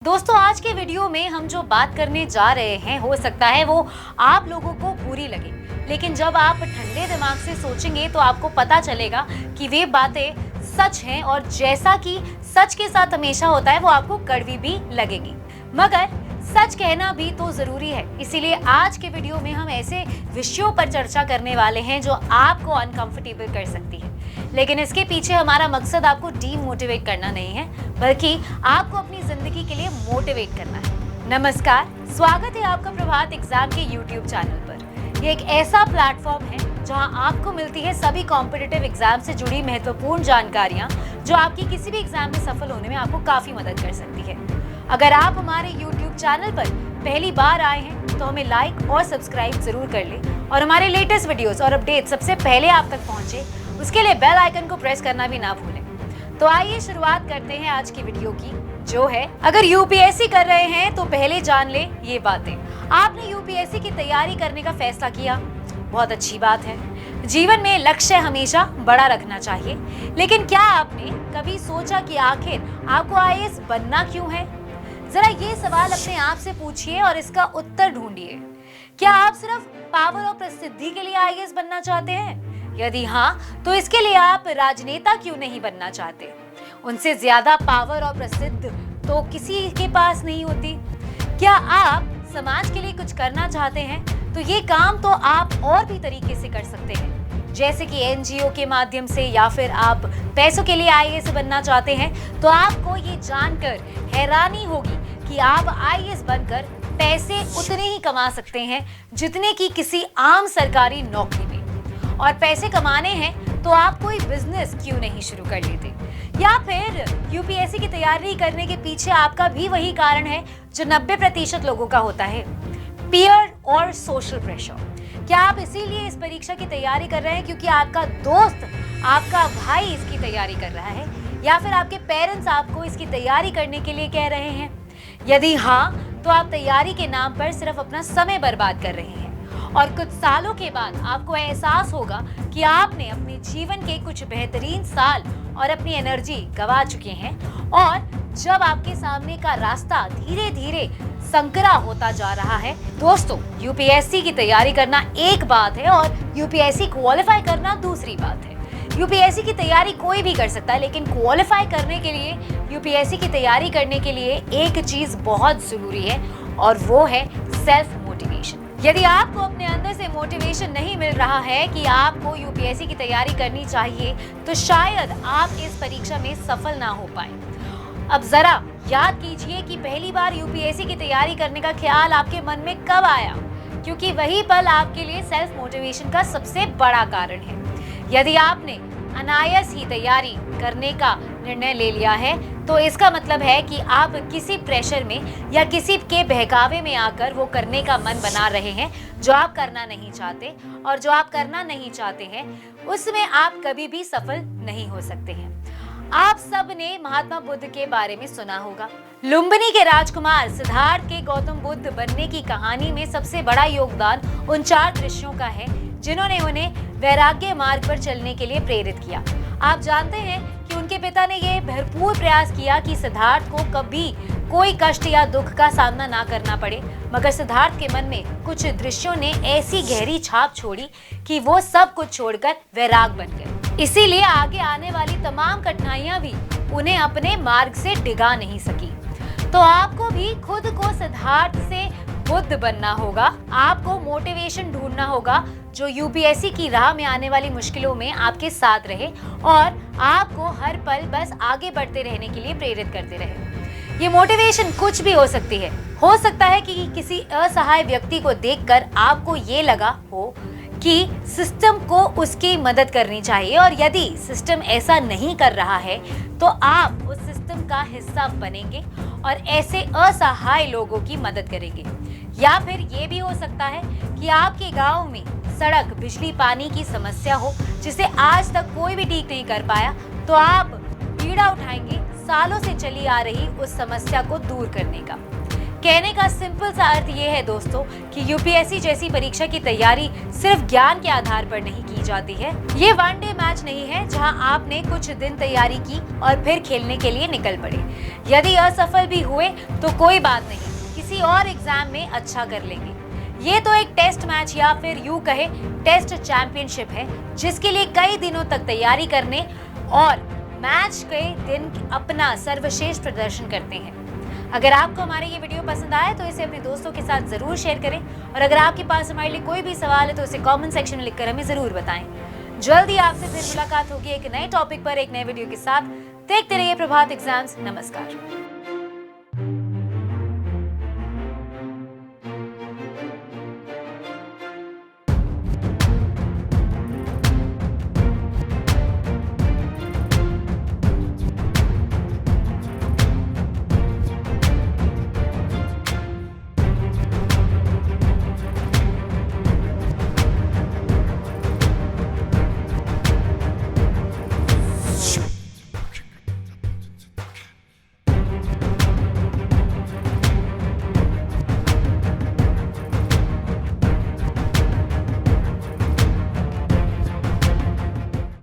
दोस्तों आज के वीडियो में हम जो बात करने जा रहे हैं हो सकता है वो आप लोगों को बुरी लगे, लेकिन जब आप ठंडे दिमाग से सोचेंगे तो आपको पता चलेगा कि वे बातें सच हैं और जैसा कि सच के साथ हमेशा होता है वो आपको कड़वी भी लगेगी, मगर सच कहना भी तो जरूरी है। इसीलिए आज के वीडियो में हम ऐसे विषयों पर चर्चा करने वाले हैं जो आपको अनकंफर्टेबल कर सकती है, लेकिन इसके पीछे हमारा मकसद आपको डीमोटिवेट करना नहीं है, बल्कि आपको अपनी जिंदगी के लिए मोटिवेट करना है। नमस्कार, स्वागत है आपका प्रभात एग्जाम के यूट्यूब चैनल पर। ये एक ऐसा प्लेटफॉर्म है जहां आपको मिलती है सभी कॉम्पिटिटिव एग्जाम से जुड़ी महत्वपूर्ण जानकारियां जो आपकी किसी भी एग्जाम में सफल होने में आपको काफी मदद कर सकती है। अगर आप हमारे यूट्यूब चैनल पर पहली बार आए हैं तो हमें लाइक और सब्सक्राइब जरूर कर लें और हमारे लेटेस्ट वीडियोस और अपडेट सबसे पहले आप तक पहुंचे उसके लिए बेल आइकन को प्रेस करना भी ना भूलें। तो आइए शुरुआत करते हैं आज की वीडियो की, जो है अगर यूपीएससी कर रहे हैं तो पहले जान ले ये बातें। आपने यूपीएससी की तैयारी करने का फैसला किया, बहुत अच्छी बात है। जीवन में लक्ष्य हमेशा बड़ा रखना चाहिए, लेकिन क्या आपने कभी सोचा कि आखिर आपको आईएएस बनना क्यों है? जरा ये सवाल अपने आप से पूछिए और इसका उत्तर ढूंढिए। क्या आप सिर्फ पावर और प्रसिद्धि के लिए आईएएस बनना चाहते हैं? यदि हाँ, तो इसके लिए आप राजनेता क्यों नहीं बनना चाहते? उनसे ज्यादा पावर और प्रसिद्ध तो किसी के पास नहीं होती। क्या आप समाज के लिए कुछ करना चाहते हैं? तो ये काम तो आप और भी तरीके से कर सकते हैं, जैसे कि एनजीओ के माध्यम से, या फिर आप पैसों के लिए आईएएस बनना चाहते हैं तो आपको ये जानकर हैरानी होगी कि आप आईएएस बनकर पैसे उतने ही कमा सकते हैं जितने की किसी आम सरकारी नौकरी में। और पैसे कमाने हैं तो आप कोई बिजनेस क्यों नहीं शुरू कर लेते? या फिर यूपीएससी की तैयारी करने के पीछे आपका भी वही कारण है जो 90% लोगों का होता है, पीयर और सोशल प्रेशर। क्या आप इसीलिए इस परीक्षा की तैयारी कर रहे हैं क्योंकि आपका दोस्त, आपका भाई इसकी तैयारी कर रहा है, या फिर आपके पेरेंट्स आपको इसकी तैयारी करने के लिए कह रहे हैं? यदि हाँ, तो आप तैयारी के नाम पर सिर्फ अपना समय बर्बाद कर रहे हैं और कुछ सालों के बाद आपको एहसास होगा कि आपने अपने जीवन के कुछ बेहतरीन साल और अपनी एनर्जी गंवा चुके हैं। और जब आपके सामने का रास्ता धीरे धीरे संकरा होता जा रहा है। दोस्तों, यूपीएससी की तैयारी करना एक बात है और यूपीएससी क्वालिफाई करना दूसरी बात है। यूपीएससी की तैयारी कोई भी कर सकता है, लेकिन क्वालिफाई करने के लिए, यूपीएससी की तैयारी करने के लिए एक चीज बहुत जरूरी है और वो है सेल्फ मोटिवेशन। यदि आपको अपने अंदर से मोटिवेशन नहीं मिल रहा है कि आपको यूपीएससी की तैयारी करनी चाहिए, तो शायद आप इस परीक्षा में सफल ना हो पाए। अब जरा याद कीजिए कि पहली बार यूपीएससी की तैयारी करने का ख्याल आपके मन में कब आया, क्योंकि वही पल आपके लिए सेल्फ मोटिवेशन का सबसे बड़ा कारण है। यदि आपने अनायास ही तैयारी करने का निर्णय ले लिया है तो इसका मतलब है कि आप किसी प्रेशर में या किसी के बहकावे में आकर वो करने का मन बना रहे हैं जो आप करना नहीं चाहते, और जो आप करना नहीं चाहते हैं उसमें आप कभी भी सफल नहीं हो सकते हैं। आप सब ने महात्मा बुद्ध के बारे में सुना होगा। लुम्बिनी के राजकुमार सिद्धार्थ के गौतम बुद्ध बनने की कहानी में सबसे बड़ा योगदान उन 4 दृश्यों का है जिन्होंने उन्हें वैराग्य मार्ग पर चलने के लिए प्रेरित किया। आप जानते हैं कि उनके पिता ने यह भरपूर प्रयास किया कि सिद्धार्थ को कभी कोई कष्ट या दुख का सामना ना करना पड़े, मगर सिद्धार्थ के मन में कुछ दृश्यों ने ऐसी गहरी छाप छोड़ी कि वो सब कुछ छोड़कर वैराग बन गए। इसीलिए आगे आने वाली तमाम कठिनाइयां भी उन्हें अपने मार्ग से डिगा नहीं सकी। तो आपको भी खुद को सिद्धार्थ से बुद्ध बनना होगा। आपको मोटिवेशन ढूंढना होगा जो यूपीएससी की राह में आने वाली मुश्किलों में आपके साथ रहे और आपको हर पल बस आगे बढ़ते रहने के लिए प्रेरित करते रहे। ये मोटिवेशन कुछ भी हो सकती है। हो सकता है कि किसी असहाय व्यक्ति को देखकर आपको ये लगा हो कि सिस्टम को उसकी मदद करनी चाहिए, और यदि सिस्टम ऐसा नहीं कर रहा है तो आप उस सिस्टम का हिस्सा बनेंगे और ऐसे असहाय लोगों की मदद करेंगे। या फिर ये भी हो सकता है कि आपके गांव में सड़क, बिजली, पानी की समस्या हो जिसे आज तक कोई भी ठीक नहीं कर पाया, तो आप बीड़ा उठाएंगे सालों से चली आ रही उस समस्या को दूर करने का। कहने का सिंपल सा अर्थ ये है दोस्तों कि यूपीएससी जैसी परीक्षा की तैयारी सिर्फ ज्ञान के आधार पर नहीं की जाती है। ये वनडे मैच नहीं है जहां आपने कुछ दिन तैयारी की और फिर खेलने के लिए निकल पड़े। यदि असफल भी हुए तो कोई बात नहीं, किसी और एग्जाम में अच्छा कर लेंगे। ये तो एक टेस्ट मैच या फिर यूं कहे टेस्ट चैंपियनशिप है, जिसके लिए कई दिनों तक तैयारी करने और मैच के दिन अपना सर्वश्रेष्ठ प्रदर्शन करते हैं। अगर आपको हमारे ये वीडियो पसंद आए तो इसे अपने दोस्तों के साथ जरूर शेयर करें, और अगर आपके पास हमारे लिए कोई भी सवाल है तो इसे कमेंट सेक्शन में लिखकर हमें जरूर बताएं। जल्दी आपसे फिर मुलाकात होगी एक नए टॉपिक पर, एक नए वीडियो के साथ। देखते रहिए प्रभात एग्जाम्स। नमस्कार।